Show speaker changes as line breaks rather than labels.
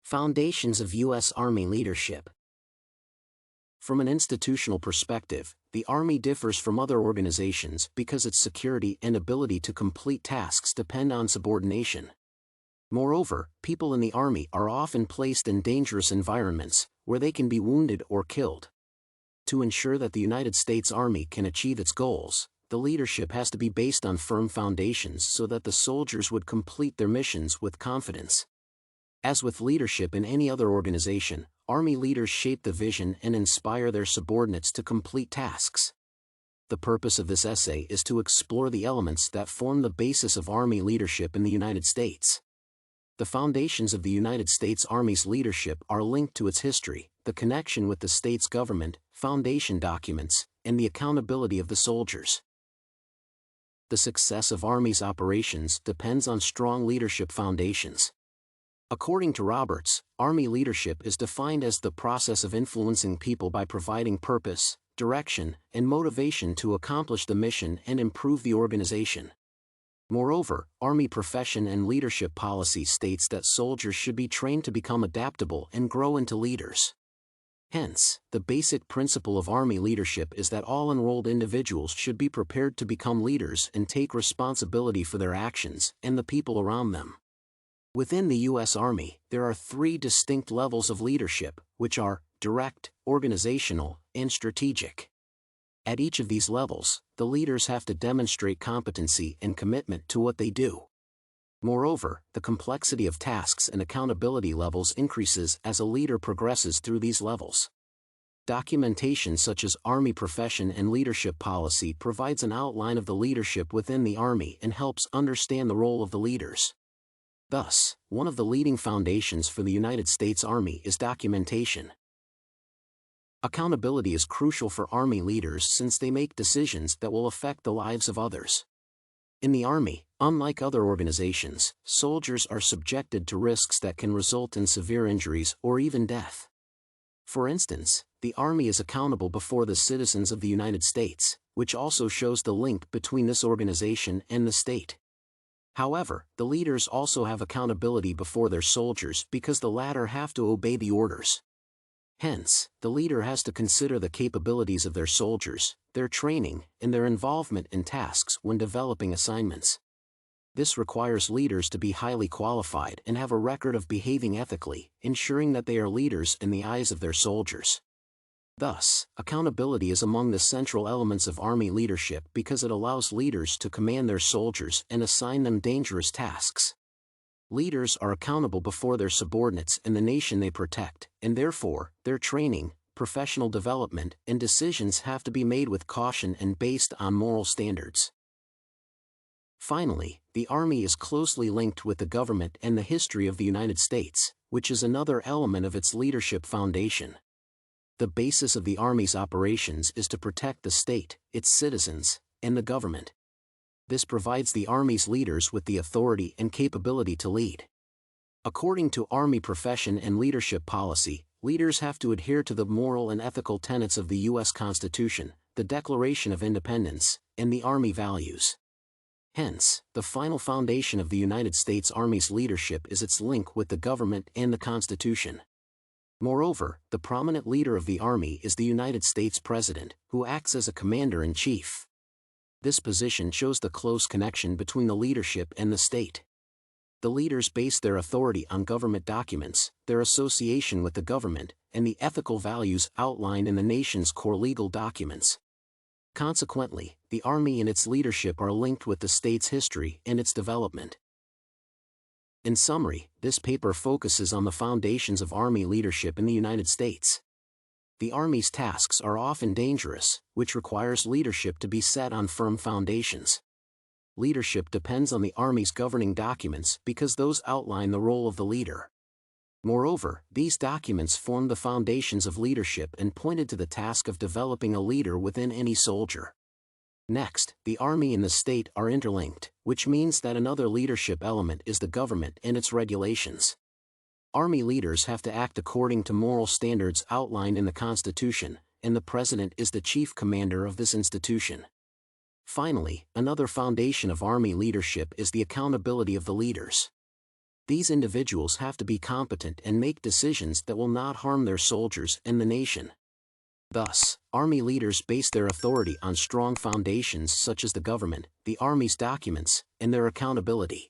Foundations of U.S. Army Leadership. From an institutional perspective, the Army differs from other organizations because its security and ability to complete tasks depend on subordination. Moreover, people in the Army are often placed in dangerous environments, where they can be wounded or killed. To ensure that the United States Army can achieve its goals, the leadership has to be based on firm foundations so that the soldiers would complete their missions with confidence. As with leadership in any other organization, Army leaders shape the vision and inspire their subordinates to complete tasks. The purpose of this essay is to explore the elements that form the basis of Army leadership in the United States. The foundations of the United States Army's leadership are linked to its history, the connection with the state's government, foundation documents, and the accountability of the soldiers. The success of Army's operations depends on strong leadership foundations. According to Roberts, Army leadership is defined as the process of influencing people by providing purpose, direction, and motivation to accomplish the mission and improve the organization. Moreover, Army profession and leadership policy states that soldiers should be trained to become adaptable and grow into leaders. Hence, the basic principle of Army leadership is that all enrolled individuals should be prepared to become leaders and take responsibility for their actions and the people around them. Within the U.S. Army, there are three distinct levels of leadership, which are direct, organizational, and strategic. At each of these levels, the leaders have to demonstrate competency and commitment to what they do. Moreover, the complexity of tasks and accountability levels increases as a leader progresses through these levels. Documentation such as Army profession and leadership policy provides an outline of the leadership within the Army and helps understand the role of the leaders. Thus, one of the leading foundations for the United States Army is documentation. Accountability is crucial for Army leaders since they make decisions that will affect the lives of others. In the Army, unlike other organizations, soldiers are subjected to risks that can result in severe injuries or even death. For instance, the Army is accountable before the citizens of the United States, which also shows the link between this organization and the state. However, the leaders also have accountability before their soldiers because the latter have to obey the orders. Hence, the leader has to consider the capabilities of their soldiers, their training, and their involvement in tasks when developing assignments. This requires leaders to be highly qualified and have a record of behaving ethically, ensuring that they are leaders in the eyes of their soldiers. Thus, accountability is among the central elements of Army leadership because it allows leaders to command their soldiers and assign them dangerous tasks. Leaders are accountable before their subordinates and the nation they protect, and therefore, their training, professional development, and decisions have to be made with caution and based on moral standards. Finally, the Army is closely linked with the government and the history of the United States, which is another element of its leadership foundation. The basis of the Army's operations is to protect the state, its citizens, and the government. This provides the Army's leaders with the authority and capability to lead. According to Army profession and leadership policy, leaders have to adhere to the moral and ethical tenets of the U.S. Constitution, the Declaration of Independence, and the Army values. Hence, the final foundation of the United States Army's leadership is its link with the government and the Constitution. Moreover, the prominent leader of the Army is the United States President, who acts as a commander-in-chief. This position shows the close connection between the leadership and the state. The leaders base their authority on government documents, their association with the government, and the ethical values outlined in the nation's core legal documents. Consequently, the Army and its leadership are linked with the state's history and its development. In summary, this paper focuses on the foundations of Army leadership in the United States. The Army's tasks are often dangerous, which requires leadership to be set on firm foundations. Leadership depends on the Army's governing documents because those outline the role of the leader. Moreover, these documents form the foundations of leadership and pointed to the task of developing a leader within any soldier. Next, the Army and the state are interlinked, which means that another leadership element is the government and its regulations. Army leaders have to act according to moral standards outlined in the Constitution, and the President is the chief commander of this institution. Finally, another foundation of Army leadership is the accountability of the leaders. These individuals have to be competent and make decisions that will not harm their soldiers and the nation. Thus, Army leaders base their authority on strong foundations such as the government, the Army's documents, and their accountability.